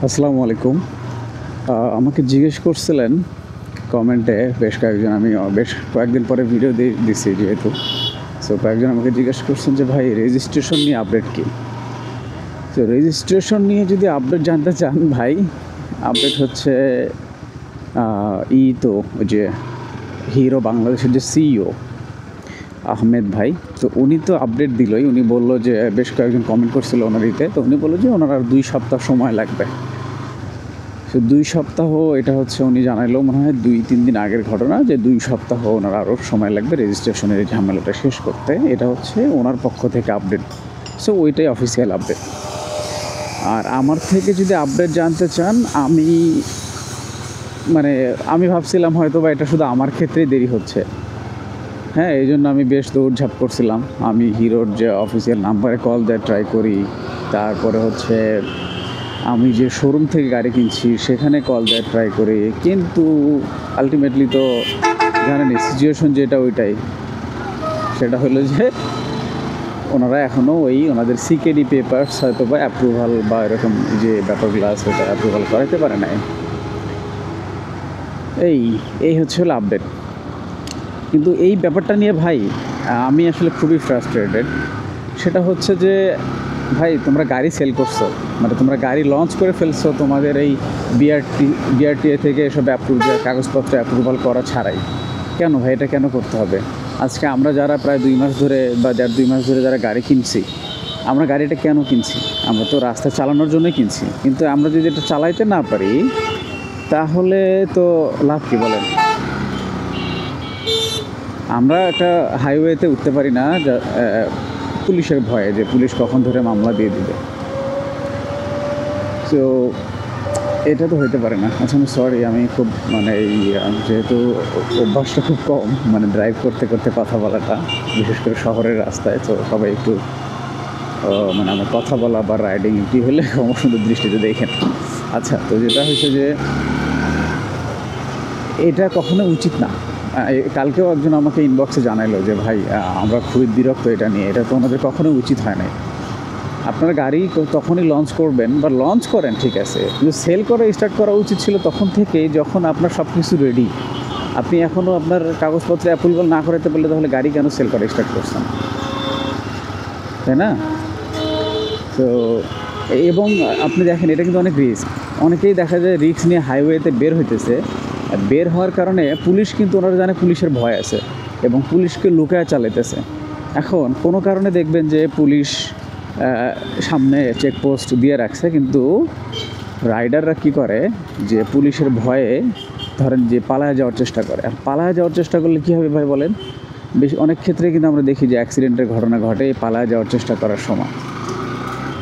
আসসালামু আলাইকুম। আমাকে জিজ্ঞেস করছিলেন কমেন্টে বেশ কয়েকজন, আমি বেশ কয়েকদিন পরে ভিডিও দিছি যেহেতু, সো কয়েকজন আমাকে জিজ্ঞেস করছেন যে ভাই রেজিস্ট্রেশন নিয়ে আপডেট কী। তো রেজিস্ট্রেশন নিয়ে যদি আপডেট জানতে চান ভাই, আপডেট হচ্ছে তো ওই যে হিরো বাংলাদেশের যে সিইও আহমেদ ভাই, তো উনি তো আপডেট দিলই। উনি বললো যে বেশ কয়েকজন কমেন্ট করছিল ওনার ইতে, তো উনি বললো যে ওনার আর 2 সপ্তাহ সময় লাগবে। তো 2 সপ্তাহ, এটা হচ্ছে উনি জানাইলো মনে হয় 2-3 দিন আগের ঘটনা, যে 2 সপ্তাহ ওনার আরও সময় লাগবে রেজিস্ট্রেশনের এই ঝামেলাটা শেষ করতে। এটা হচ্ছে ওনার পক্ষ থেকে আপডেট, সো ওইটাই অফিসিয়াল আপডেট। আর আমার থেকে যদি আপডেট জানতে চান, আমি ভাবছিলাম হয়তো বা এটা শুধু আমার ক্ষেত্রেই দেরি হচ্ছে। হ্যাঁ, এই জন্য আমি বেশ দৌড়ঝাঁপ করছিলাম। আমি হিরোর যে অফিসিয়াল নাম্বারে কল দেওয়ার ট্রাই করি, তারপরে হচ্ছে আমি যে শোরুম থেকে গাড়ি কিনছি সেখানে কল দেওয়ার ট্রাই করি, কিন্তু আলটিমেটলি তো জানেন সিচুয়েশন যেটা ওইটাই। সেটা হলো যে ওনারা এখনও ওনাদের সিকেডি পেপারস হয়তো বা অ্যাপ্রুভাল বা এরকম যে ব্যাপারগুলো আছে ওটা অ্যাপ্রুভাল করাতে পারে নাই। এই হচ্ছে হলো আপডেট। কিন্তু এই ব্যাপারটা নিয়ে ভাই আমি আসলে খুবই ফ্রাস্ট্রেটেড। সেটা হচ্ছে যে ভাই, তোমরা গাড়ি সেল করছো, মানে তোমরা গাড়ি লঞ্চ করে ফেলছো তোমাদের এই বিআরটিএ থেকে এসব কাগজপত্র অ্যাপ্রুভাল করা ছাড়াই। কেন ভাই, এটা কেন করতে হবে? আজকে আমরা যারা প্রায় 2 মাস ধরে বা 1.5-2 মাস ধরে যারা গাড়ি কিনছি, আমরা গাড়িটা কেন কিনছি? আমরা তো রাস্তা চালানোর জন্যই কিনছি, কিন্তু আমরা যদি এটা চালাইতে না পারি তাহলে তো লাভ কী বলেন? আমরা একটা হাইওয়েতে উঠতে পারি না পুলিশের ভয়ে, যে পুলিশ কখন ধরে মামলা দিয়ে দিবে। তো এটা তো হইতে পারে না। আচ্ছা, আমি সরি, আমি খুব যেহেতু অভ্যাসটা খুব কম, ড্রাইভ করতে করতে কথা বলাটা, বিশেষ করে শহরের রাস্তায়, তো সবাই একটু আমার কথা বলা বা রাইডিং একটু হলে সুন্দর দৃষ্টিতে দেখেন। আচ্ছা, তো যেটা হয়েছে যে এটা কখনো উচিত না। কালকেও একজন আমাকে ইনবক্সে জানাইলো যে ভাই আমরা খুবই বিরক্ত এটা নিয়ে, এটা তো আমাদের কখনোই উচিত হয় নাই। আপনারা গাড়ি তখনই লঞ্চ করবেন বা লঞ্চ করেন, ঠিক আছে, কিন্তু সেল করা স্টার্ট করা উচিত ছিল তখন থেকেই, যখন আপনার সব কিছু রেডি। আপনি এখনও আপনার কাগজপত্র অ্যাপ্রুভাল না করাতে পারলে তাহলে গাড়ি কেন সেল করা স্টার্ট করছেন, তাই না? তো এবং আপনি দেখেন, এটা কিন্তু অনেক রিস্ক। অনেকেই দেখা যায় রিস্ক নিয়ে হাইওয়েতে বের হইতেছে। বের হওয়ার কারণে পুলিশ, কিন্তু ওনারা জানে পুলিশের ভয় আছে এবং পুলিশকে লুকায় চালাইতেছে। এখন কোনো কারণে দেখবেন যে পুলিশ সামনে চেকপোস্ট দিয়ে রাখছে, কিন্তু রাইডাররা কি করে, যে পুলিশের ভয়ে ধরেন যে পালায় যাওয়ার চেষ্টা করে। আর পালায় যাওয়ার চেষ্টা করলে কী হবে ভাই বলেন? অনেক ক্ষেত্রে কিন্তু আমরা দেখি যে অ্যাক্সিডেন্টের ঘটনা ঘটে পালায় যাওয়ার চেষ্টা করার সময়।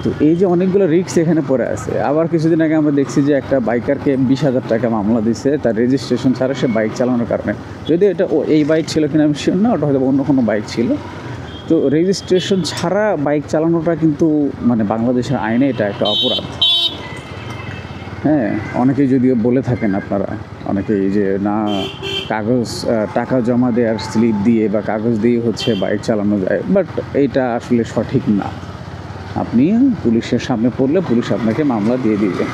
তো এই যে অনেকগুলো রিস্ক এখানে পড়ে আছে। আবার কিছুদিন আগে আমরা দেখছি যে একটা বাইকারকে 20,000 টাকা মামলা দিছে তার রেজিস্ট্রেশন ছাড়া, সে বাইক চালানোর কারণে। যদিও এটা এই বাইক ছিল কিনা আমি শিওর না, ওটা হয়তো অন্য কোনো বাইক ছিল। তো রেজিস্ট্রেশন ছাড়া বাইক চালানোটা কিন্তু বাংলাদেশের আইনে এটা একটা অপরাধ। হ্যাঁ, অনেকেই যদিও বলে থাকেন আপনারা, অনেকেই যে না, টাকা জমা দেওয়ার স্লিপ দিয়ে বা কাগজ দিয়ে হচ্ছে বাইক চালানো যায়, বাট এইটা আসলে সঠিক না। আপনি পুলিশের সামনে পড়লে পুলিশ আপনাকে মামলা দিয়ে দিবে।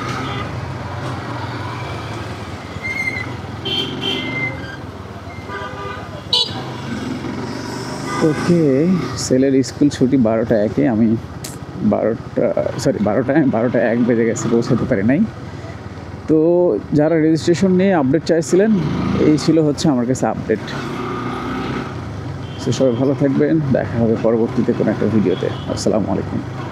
ওকে, ছেলের স্কুল ছুটি 12টা 1-এ, আমি 12টা 1 বেজে গেছে, পৌঁছাতে পারি নাই। তো যারা রেজিস্ট্রেশন নিয়ে আপডেট চাইছিলেন, এই ছিল হচ্ছে আমার কাছে আপডেট। সো সবাই ভালো থাকবেন, দেখা হবে পরবর্তীতে কোনো একটা ভিডিওতে। আসসালামু আলাইকুম।